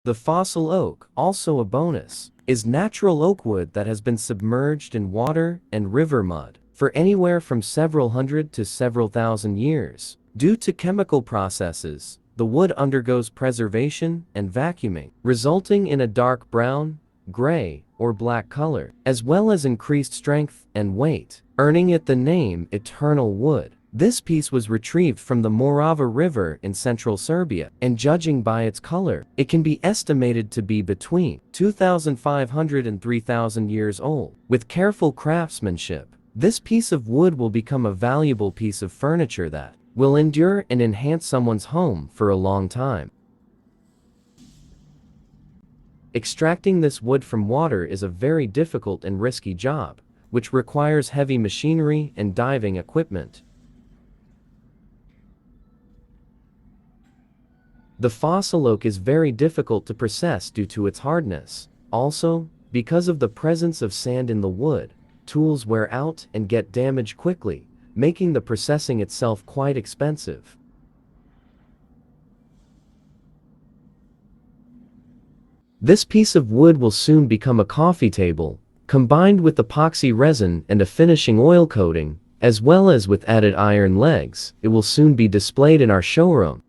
The fossil oak, also a bonus, is natural oak wood that has been submerged in water and river mud for anywhere from several hundred to several thousand years. Due to chemical processes, the wood undergoes preservation and vacuuming, resulting in a dark brown, gray, or black color, as well as increased strength and weight, earning it the name eternal wood. This piece was retrieved from the Morava River in central Serbia, and judging by its color, it can be estimated to be between 2,500 and 3,000 years old. With careful craftsmanship, this piece of wood will become a valuable piece of furniture that will endure and enhance someone's home for a long time. Extracting this wood from water is a very difficult and risky job, which requires heavy machinery and diving equipment. The fossil oak is very difficult to process due to its hardness. Also, because of the presence of sand in the wood, tools wear out and get damaged quickly, making the processing itself quite expensive. This piece of wood will soon become a coffee table, combined with epoxy resin and a finishing oil coating, as well as with added iron legs. It will soon be displayed in our showroom.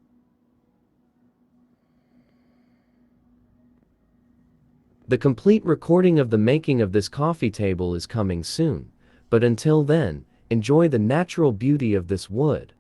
The complete recording of the making of this coffee table is coming soon, but until then, enjoy the natural beauty of this wood.